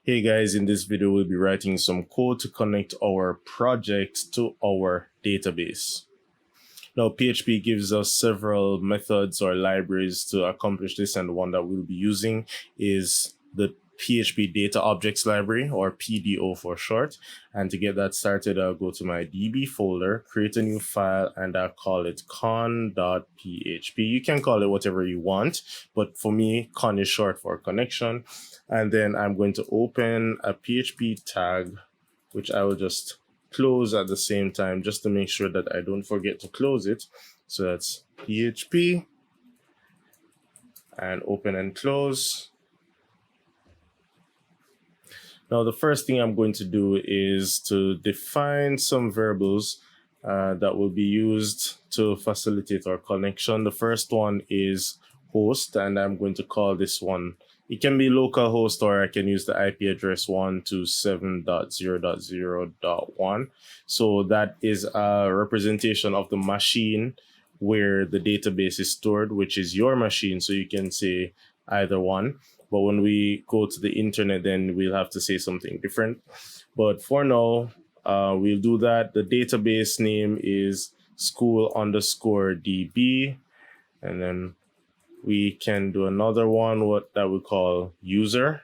Hey guys, in this video we'll be writing some code to connect our project to our database. Now PHP gives us several methods or libraries to accomplish this, and the one that we'll be using is the PHP data objects library, or PDO for short. And to get that started, I'll go to my DB folder, create a new file, and I'll call it con.php. You can call it whatever you want, but for me, con is short for connection. And then I'm going to open a PHP tag, which I will just close at the same time, just to make sure that I don't forget to close it. So that's PHP, and open and close. Now, the first thing I'm going to do is to define some variables that will be used to facilitate our connection. The first one is host, and I'm going to call this one, it can be localhost, or I can use the IP address 127.0.0.1. So that is a representation of the machine where the database is stored, which is your machine. So you can say either one. But when we go to the internet, then we'll have to say something different. But for now, we'll do that. The database name is school_db. And then we can do another one, what that we call user.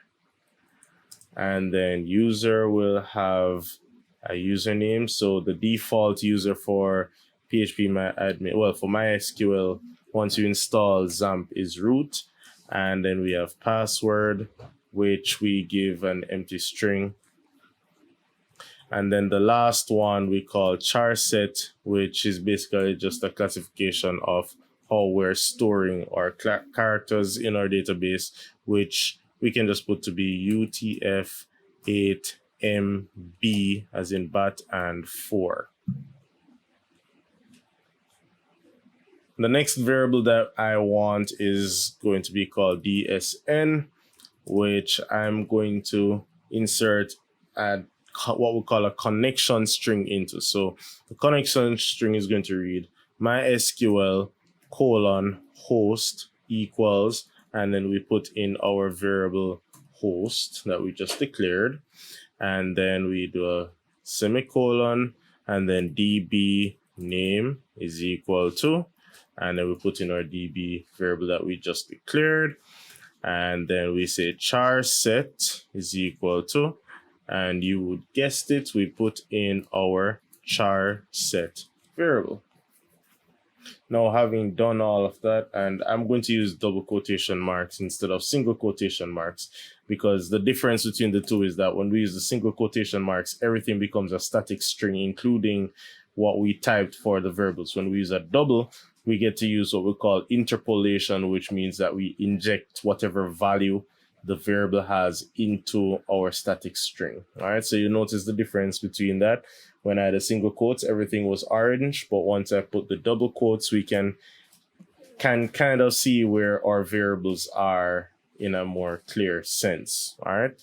And then user will have a username. So the default user for PHP admin, well, for MySQL, once you install XAMPP, is root. And then we have password, which we give an empty string. And then the last one we call char set, which is basically just a classification of how we're storing our characters in our database, which we can just put to be UTF-8MB, as in bat, and 4. The next variable that I want is going to be called DSN, which I'm going to insert what we call a connection string into. So the connection string is going to read MySQL :host equals, and then we put in our variable host that we just declared, and then we do a semicolon, and then DB name is equal to, and then we put in our DB variable that we just declared, and then we say char set is equal to, and you would guessed it, we put in our char set variable. Now, having done all of that, and I'm going to use double quotation marks instead of single quotation marks, because the difference between the two is that when we use the single quotation marks, everything becomes a static string, including what we typed for the variables. When we use a double, we get to use what we call interpolation, which means that we inject whatever value the variable has into our static string. All right, so you notice the difference between that. When I had a single quotes, everything was orange, but once I put the double quotes, we can kind of see where our variables are in a more clear sense. All right.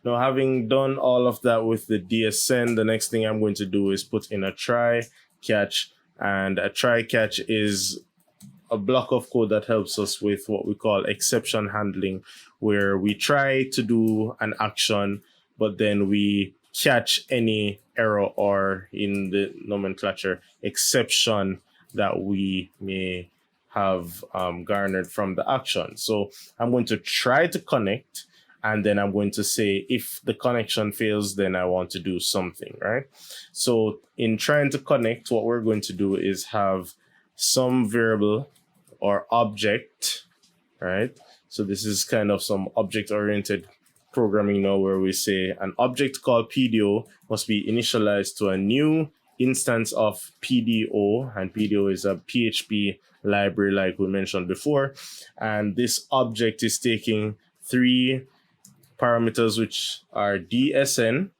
Now, having done all of that with the DSN, the next thing I'm going to do is put in a try catch. And a try catch is a block of code that helps us with what we call exception handling, where we try to do an action, but then we catch any error, or in the nomenclature, exception that we may have garnered from the action. So I'm going to try to connect, and then I'm going to say if the connection fails, then I want to do something, right? So in trying to connect, what we're going to do is have some variable or object, right? So this is kind of some object-oriented programming now, where we say an object called PDO must be initialized to a new instance of PDO, and PDO is a PHP library like we mentioned before. And this object is taking 3 parameters, which are DSN,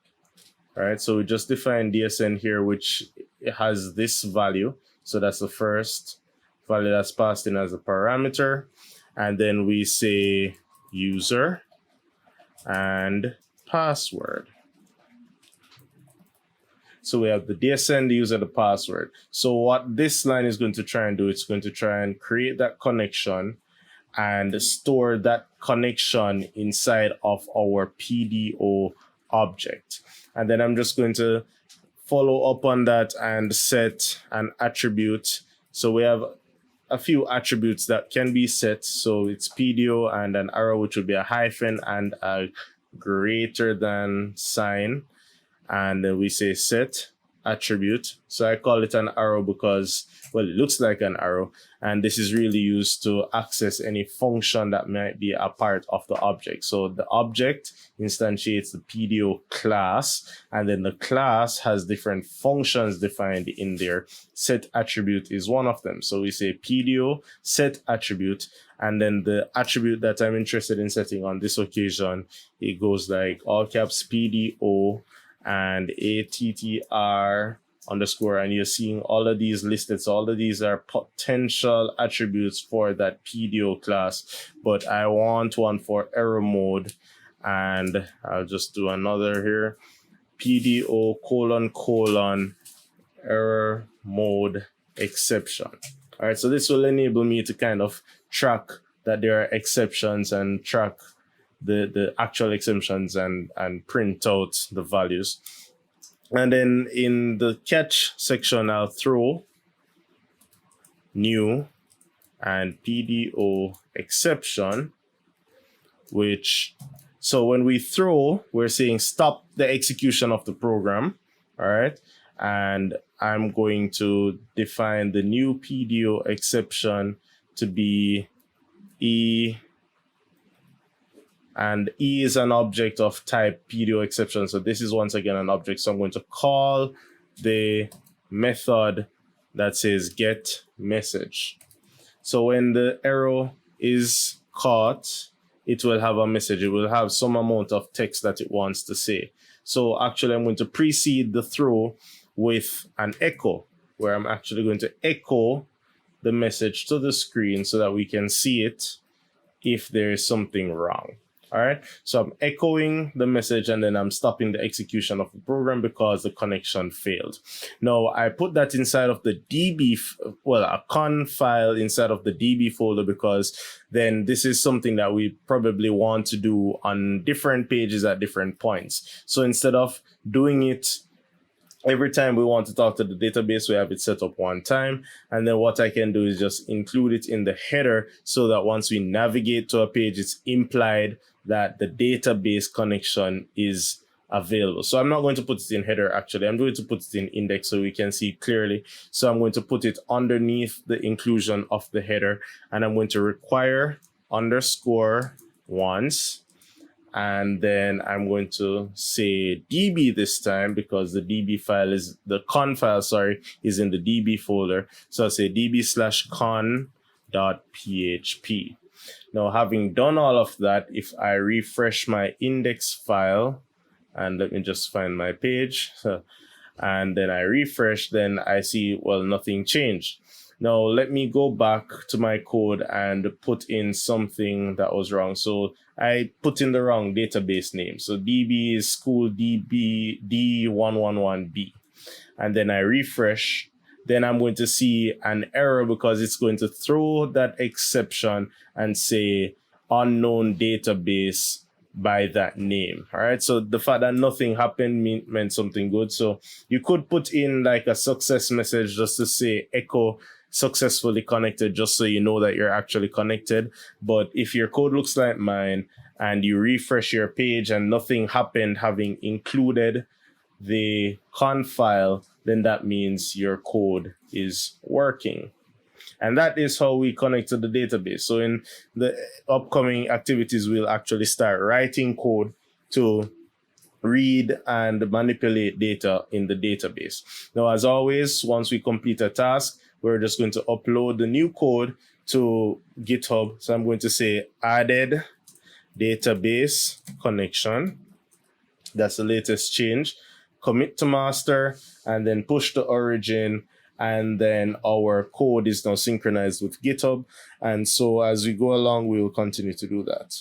right? So we just define DSN here, which has this value. So that's the first value that's passed in as a parameter. And then we say user and password. So we have the DSN, the user, the password. So what this line is going to try and do, it's going to try and create that connection and store that connection inside of our PDO object. And then I'm just going to follow up on that and set an attribute. So we have a few attributes that can be set. So it's PDO and an arrow, which would be a hyphen and a greater than sign. And then we say set attribute. So I call it an arrow because, well, it looks like an arrow. And this is really used to access any function that might be a part of the object. So the object instantiates the PDO class, and then the class has different functions defined in there. Set attribute is one of them. So we say PDO set attribute, and then the attribute that I'm interested in setting on this occasion, it goes like all caps PDO and attr underscore, and you're seeing all of these listed. So all of these are potential attributes for that PDO class, but I want one for error mode, and I'll just do another here, PDO : error mode exception. All right, so this will enable me to kind of track that there are exceptions and track the actual exceptions and print out the values. And then in the catch section, I'll throw new and PDO exception, which, so when we throw, we're saying stop the execution of the program. All right. And I'm going to define the new PDO exception to be E, and E is an object of type PDO exception. So this is once again an object. So I'm going to call the method that says get message. So when the error is caught, it will have a message. It will have some amount of text that it wants to say. So actually I'm going to precede the throw with an echo, where I'm actually going to echo the message to the screen so that we can see it if there is something wrong. All right, so I'm echoing the message and then I'm stopping the execution of the program because the connection failed. Now I put that inside of the DB, a con file inside of the DB folder, because then this is something that we probably want to do on different pages at different points. So instead of doing it every time we want to talk to the database, we have it set up one time. And then what I can do is just include it in the header so that once we navigate to a page, it's implied that the database connection is available. So I'm not going to put it in header, actually. I'm going to put it in index so we can see clearly. So I'm going to put it underneath the inclusion of the header, and I'm going to require underscore once. And then I'm going to say DB this time because the DB file is, the con file, sorry, is in the DB folder. So I'll say db/con.php. Now, having done all of that, if I refresh my index file, and let me just find my page, and then I refresh, then I see, well, nothing changed. Now, let me go back to my code and put in something that was wrong. So I put in the wrong database name. So DB is school DB D111B. And then I refresh. Then I'm going to see an error because it's going to throw that exception and say unknown database by that name. All right. So the fact that nothing happened meant something good. So you could put in like a success message just to say echo successfully connected, just so you know that you're actually connected. But if your code looks like mine and you refresh your page and nothing happened having included the con file, then that means your code is working. And that is how we connect to the database. So in the upcoming activities, we'll actually start writing code to read and manipulate data in the database. Now, as always, once we complete a task, we're just going to upload the new code to GitHub. So I'm going to say added database connection. That's the latest change. Commit to master and then push to origin. And then our code is now synchronized with GitHub. And so as we go along, we will continue to do that.